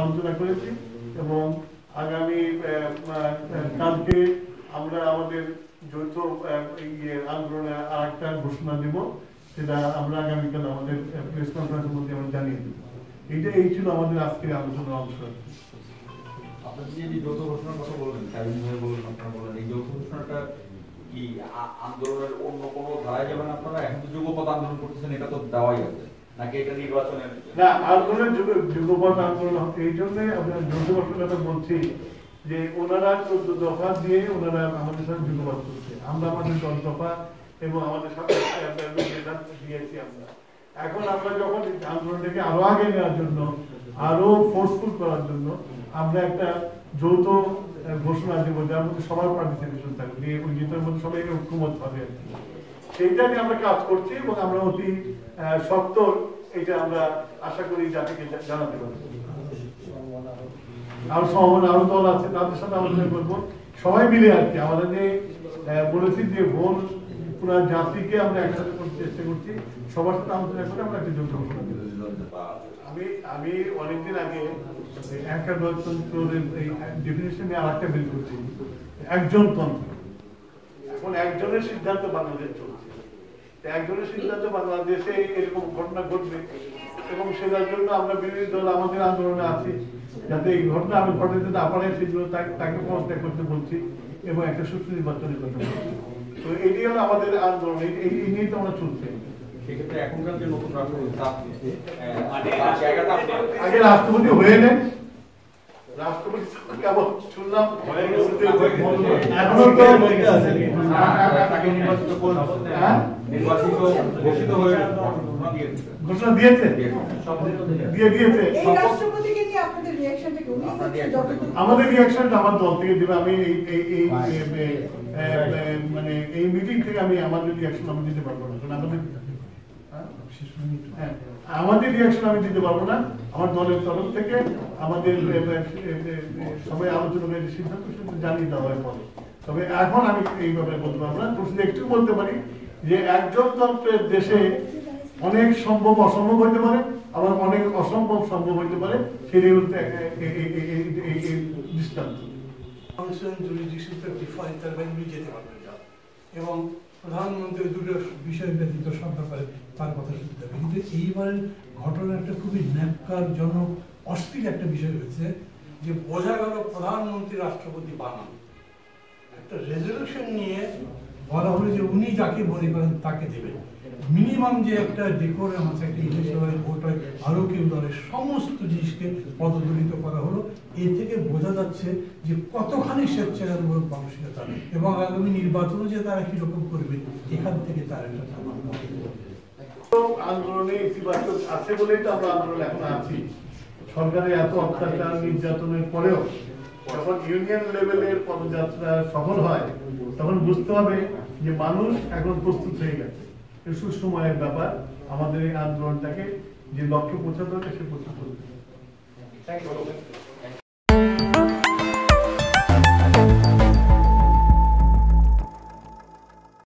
আলোচনা করেছি এবং আগামী কালকে আমরা আমাদের যৌথ আন্দোলনে আরেকটা ঘোষণা দিব, সেটা আমরা আগামীকাল আমাদের প্রেস কনফারেন্সের মধ্যে আমরা জানিয়ে দেব। এই ছিল আমাদের আজকের আলোচনার অংশ। আপনার যে যৌথ ঘোষণার কথা বললেন, আপনারা বললেন এই যৌথ ঘোষণাটা কি আন্দোলনের অন্য কোনো ধারায় যাবেন? আপনারা এখন তো যুগপৎ আন্দোলন করতেছেন, এটা তো দেওয়াই আছে, নাকি এটা নির্বাচনের? না, আন্দোলনের যুগপৎ আন্দোলন এই জন্য আমরা যৌথ ঘোষণাটা বলছি যে ওনারা 14 দফা দিয়ে ওনারা আমাদের সাথে যুগপৎ করছে, আমরা আমাদের 10 দফা এবং আমাদের সাথে দিয়েছি। আমরা এখন আমরা যখন আন্দোলনটাকে আরো আগে নেওয়ার জন্য, আরো ফোর্সফুল করার জন্য আমরা একটা যৌথ ঘোষণা দেবো, যার মধ্যে সবার পার্টিসিপেশন থাকবে, ওই যেটার মধ্যে সবাই ঐক্যমত হবে আর কি। সেইটা নিয়ে আমরা কাজ করছি এবং আমরা অতি শক্ত এটা আমরা আশা করি জাতিকে জানাতে পারবো। আর সম্ভাবনা আরো দল আছে, তাদের সাথে আলোচনা করবো সবাই মিলে আর কি। আমাদের যে বলেছি যে ভোট পুরো জাতিকে আমরা একসাথে করতে চেষ্টা করছি, সবার সাথে আলোচনা করে আমরা একটা যৌথ ঘোষণা দেবো। আমি অনেকদিন আগে ডেফিনিশন নিয়ে আরেকটা বের করছি, একজন তন্ত্র। এখন একজনের সিদ্ধান্ত বাংলাদেশ চলছে, একজনের সিদ্ধান্ত বাংলাদেশে এরকম ঘটনা ঘটবে এবং সেটার জন্য আমরা বিরোধী দল আমাদের আন্দোলনে আছি, যাতে এই ঘটনা আমি ঘটাতে না পারে সেগুলো তাকে পদত্যাগ করতে বলছি এবং একটা সুষ্ঠু নির্বাচনের কথা বলছি। তো এটি হলো আমাদের আন্দোলন, এই নিয়ে তো আমরা চলছে। সেক্ষেত্রে এখনকার যে নতুন রাষ্ট্রপতি আগে রাষ্ট্রপতি হয়ে নেন, রাষ্ট্রপতি কেবল শুনলাম ঘোষণা দিয়েছে, আমাদের রিয়াকশনটা আমার দল থেকে দেবে। আমি মানে এই মিটিং থেকে আমি আমাদের রিয়াকশন আমি দিতে পারবো না, কারণ আমাদের রিয়াকশন আমি দিতে পারবো না। আমার দলের তরফ থেকে আমাদের সবাই আলোচনা করে সিদ্ধান্ত জানিয়ে দেওয়া হয় পরে। তবে এখন আমি এই ব্যাপারে বলতে পারবো না। একটু বলতে পারি যে একজনতন্ত্রের দেশে অনেক সম্ভব অসম্ভব হইতে পারে, আবার অনেক অসম্ভব সম্ভব হইতে পারে, সেটাই হচ্ছে এই দৃষ্টান্ত। এবং প্রধানমন্ত্রী দুটো বিষয় ব্যতীত সব ব্যাপারে তার কথা শুনতে হবে। কিন্তু এইবারের ঘটনাটা খুবই ন্যাক্কারজনক, অশ্লীল একটা বিষয় হয়েছে যে বোঝা গেল প্রধানমন্ত্রী রাষ্ট্রপতি বানান একটা রেজলিউশন নিয়ে বলা হলো যে উনি যাকে মনে করেন তাকে দেবেন। মিনিমাম যে একটা ডেকোরাম আছে, একটা ইলেকশন হয়, ভোট হয়, আরো কেউ দলের সমস্ত জিনিসকে পদদলিত করা হলো। এ থেকে বোঝা যাচ্ছে যে কতখানি স্বেচ্ছাচারমূলক মানসিকতা এবং আগামী নির্বাচনে যে তারা কিরকম করবে, এখান থেকে তার একটা আন্দোলনে ইতিবাচক আছে বলেই তো আমরা আন্দোলন এখন আছি। সরকারের এত অত্যাচার নির্যাতনের পরেও যখন ইউনিয়ন লেভেলের পদযাত্রা সফল হয়, তখন বুঝতে হবে যে মানুষ এখন প্রস্তুত হয়ে গেছে। সুসময়ের ব্যাপার, আমাদের এই আন্দোলনটাকে যে লক্ষ্যে পৌঁছাতে হবে সে পৌঁছাতে হবে।